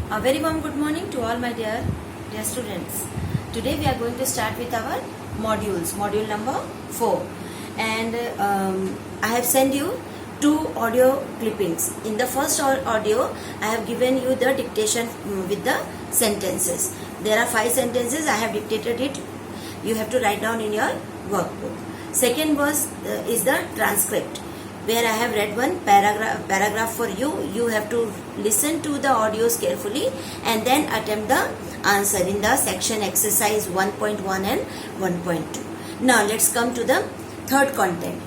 A very warm good morning to all my dear students. Today we are going to start with our modules, module number 4, and I have sent you 2 audio clippings. In the first audio, I have given you the dictation with the sentences. There are 5 sentences. I have dictated it. You have to write down in your workbook. Second was is the transcript, where I have read one paragraph for you. You have to listen to the audios carefully and then attempt the answer in the section exercise 1.1 and 1.2. Now let's come to the third content.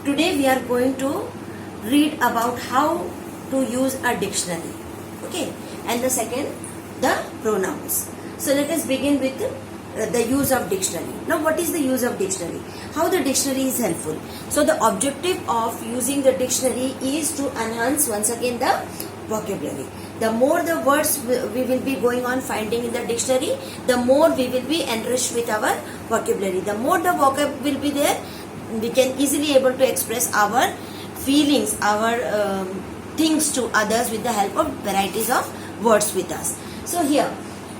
Today we are going to read about how to use a dictionary. Okay, and the second, the pronouns. So let us begin with the use of dictionary. Now what is the use of dictionary? How the dictionary is helpful? So the objective of using the dictionary is to enhance once again the vocabulary. The more the words we will be going on finding in the dictionary, the more we will be enriched with our vocabulary. The more the vocab will be there, we can easily able to express our feelings, our things to others with the help of varieties of words with us. So here,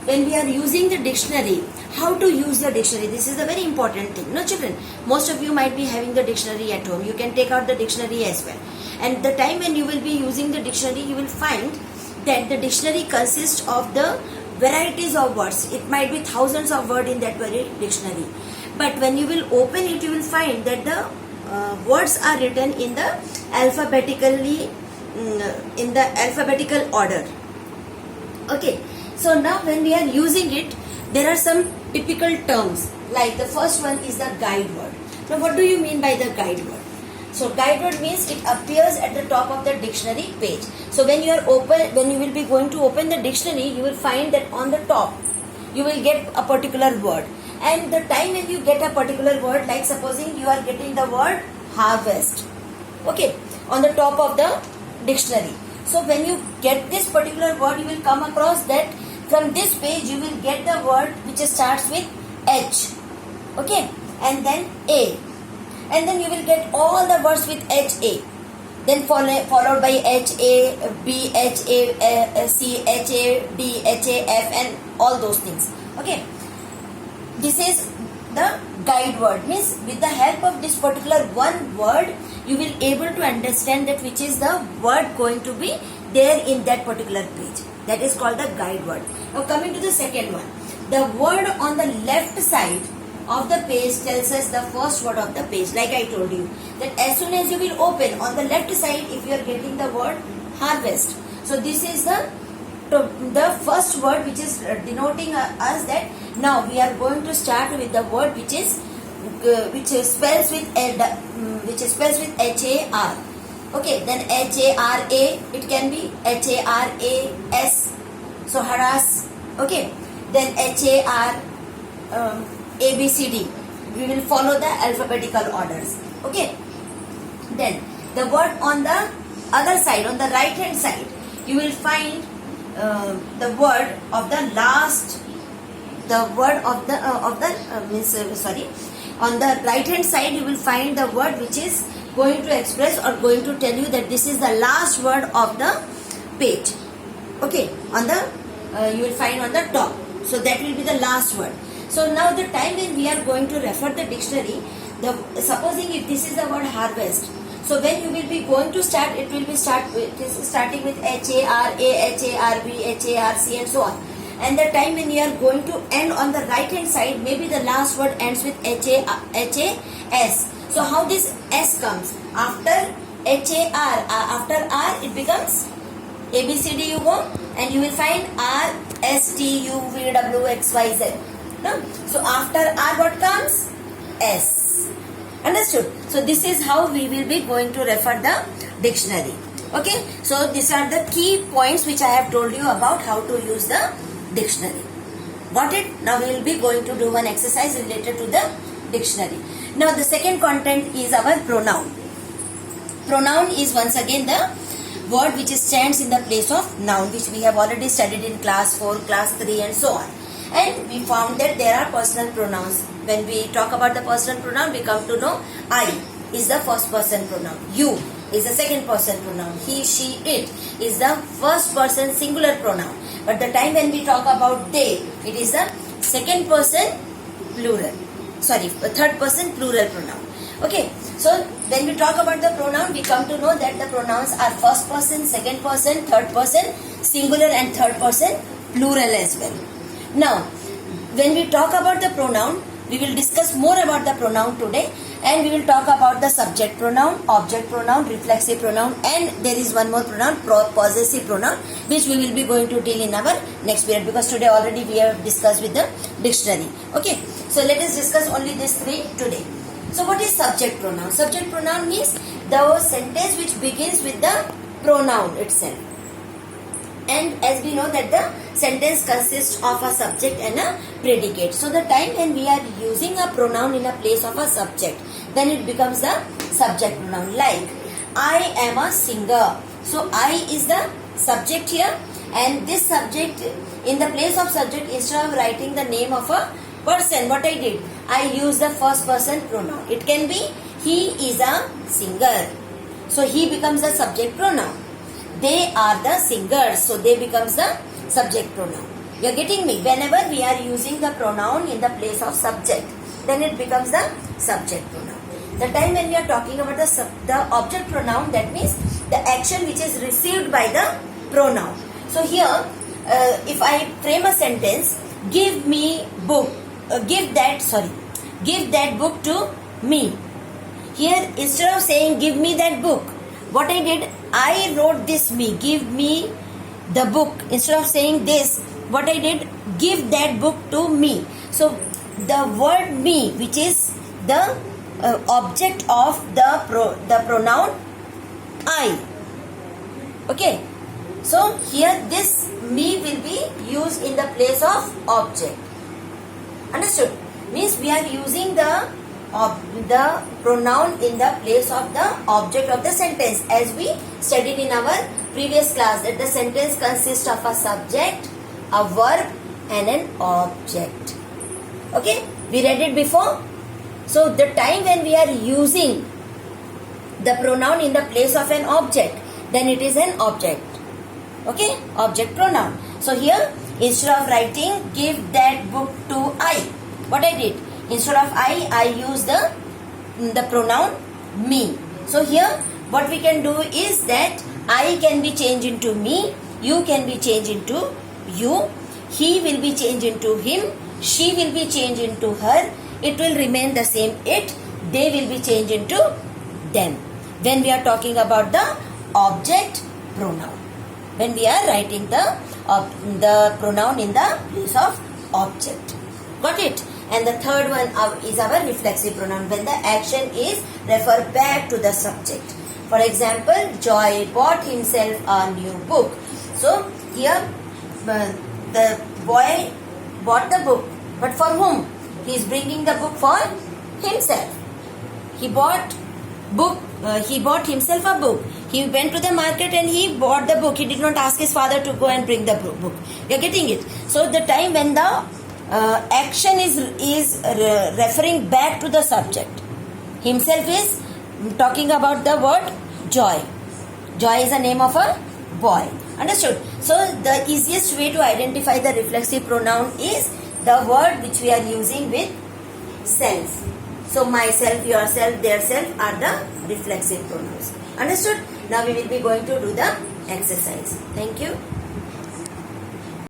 when we are using the dictionary, how to use the dictionary? This is a very important thing. No, children, most of you might be having the dictionary at home. You can take out the dictionary as well. And the time when you will be using the dictionary, you will find that the dictionary consists of the varieties of words. It might be thousands of words in that very dictionary. But when you will open it, you will find that the words are written in the alphabetical order. Okay. So now when we are using it, there are some typical terms, like the first one is the guide word. Now what do you mean by the guide word? So guide word means it appears at the top of the dictionary page. So when you will be going to open the dictionary, you will find that on the top you will get a particular word. And the time when you get a particular word, like supposing you are getting the word harvest, okay, on the top of the dictionary. So when you get this particular word, you will come across that from this page you will get the word which starts with H, okay, and then A, and then you will get all the words with HA, then followed by HA, B, HA, C, HA, D, HA, F, and all those things. Okay, this is the guide word, means with the help of this particular one word you will able to understand that which is the word going to be there in that particular page. That is called the guide word. Now coming to the second one, the word on the left side of the page tells us the first word of the page. Like I told you that as soon as you will open on the left side, if you are getting the word harvest, so this is the first word which is denoting us that now we are going to start with the word which spells with HAR. Okay, then HARA, it can be HARAS, so harass. Okay, then HAR ABCD. We will follow the alphabetical orders. Okay, then the word on the other side, on the right hand side, you will find the word of the last. The word of the on the right hand side you will find the word which is going to express or going to tell you that this is the last word of the page. Okay, on the you will find on the top. So that will be the last word. So now the time when we are going to refer the dictionary, supposing if this is the word harvest, so when you will be going to start, it will be starting with HARA, HARB, HARC, and so on. And the time when you are going to end on the right hand side, maybe the last word ends with HAS. So how this S comes? After HAR, after R it becomes ABCD you go, and you will find R, S, T, U, V, W, X, Y, Z. No? So after R what comes? S. Understood? So this is how we will be going to refer the dictionary. Okay? So these are the key points which I have told you about how to use the dictionary. Got it? Now we will be going to do one exercise related to the dictionary. Now the second content is our pronoun. Pronoun is once again the word which stands in the place of noun, which we have already studied in class 4, class 3 and so on. And we found that there are personal pronouns. When we talk about the personal pronoun, we come to know I is the first person pronoun. You is the second person pronoun. He, she, it is the first person singular pronoun. But the time when we talk about they, it is the second person plural. Sorry, third person plural pronoun. Okay, so when we talk about the pronoun, we come to know that the pronouns are first person, second person, third person singular and third person plural as well. Now, when we talk about the pronoun, we will discuss more about the pronoun today, and we will talk about the subject pronoun, object pronoun, reflexive pronoun, and there is one more pronoun, possessive pronoun, which we will be going to deal in our next period, because today already we have discussed with the dictionary. Okay, so let us discuss only these three today. So what is subject pronoun? Subject pronoun means the sentence which begins with the pronoun itself. And as we know that the sentence consists of a subject and a predicate. So the time when we are using a pronoun in a place of a subject, then it becomes the subject pronoun. Like, I am a singer. So I is the subject here, and this subject, in the place of subject, instead of writing the name of a person, what I did, I use the first person pronoun. It can be he is a singer. So he becomes the subject pronoun. They are the singers, so they becomes the subject pronoun. You are getting me? Whenever we are using the pronoun in the place of subject, then it becomes the subject pronoun. The time when we are talking about the object pronoun, that means the action which is received by the pronoun. So here, if I frame a sentence, give me book, give that book to me. Here, instead of saying give me that book, what I did, I wrote this me, give me the book. Instead of saying this, what I did, give that book to me. So the word me, which is the object of the pronoun I. Okay. So here this me will be used in the place of object. Understood? Means we are using the pronoun in the place of the object of the sentence, as we studied in our previous class, that the sentence consists of a subject, a verb and an object. Okay, we read it before. So the time when we are using the pronoun in the place of an object, then it is an object. Okay, object pronoun. So here, instead of writing give that book to I, what I did, instead of I use the pronoun me. So here what we can do is that I can be changed into me, you can be changed into you, he will be changed into him, she will be changed into her, it will remain the same it, they will be changed into them. When we are talking about the object pronoun, when we are writing the pronoun in the place of object. Got it? And the third one is our reflexive pronoun, when the action is refer back to the subject. For example, Joy bought himself a new book. So here the boy bought the book, but for whom? He is bringing the book for himself. He bought himself a book. He went to the market and he bought the book. He did not ask his father to go and bring the book. You are getting it? So the time when the action is referring back to the subject. Himself is talking about the word Joy. Joy is the name of a boy. Understood? So the easiest way to identify the reflexive pronoun is the word which we are using with self. So myself, yourself, their self are the reflexive pronouns. Understood? Now we will be going to do the exercise. Thank you.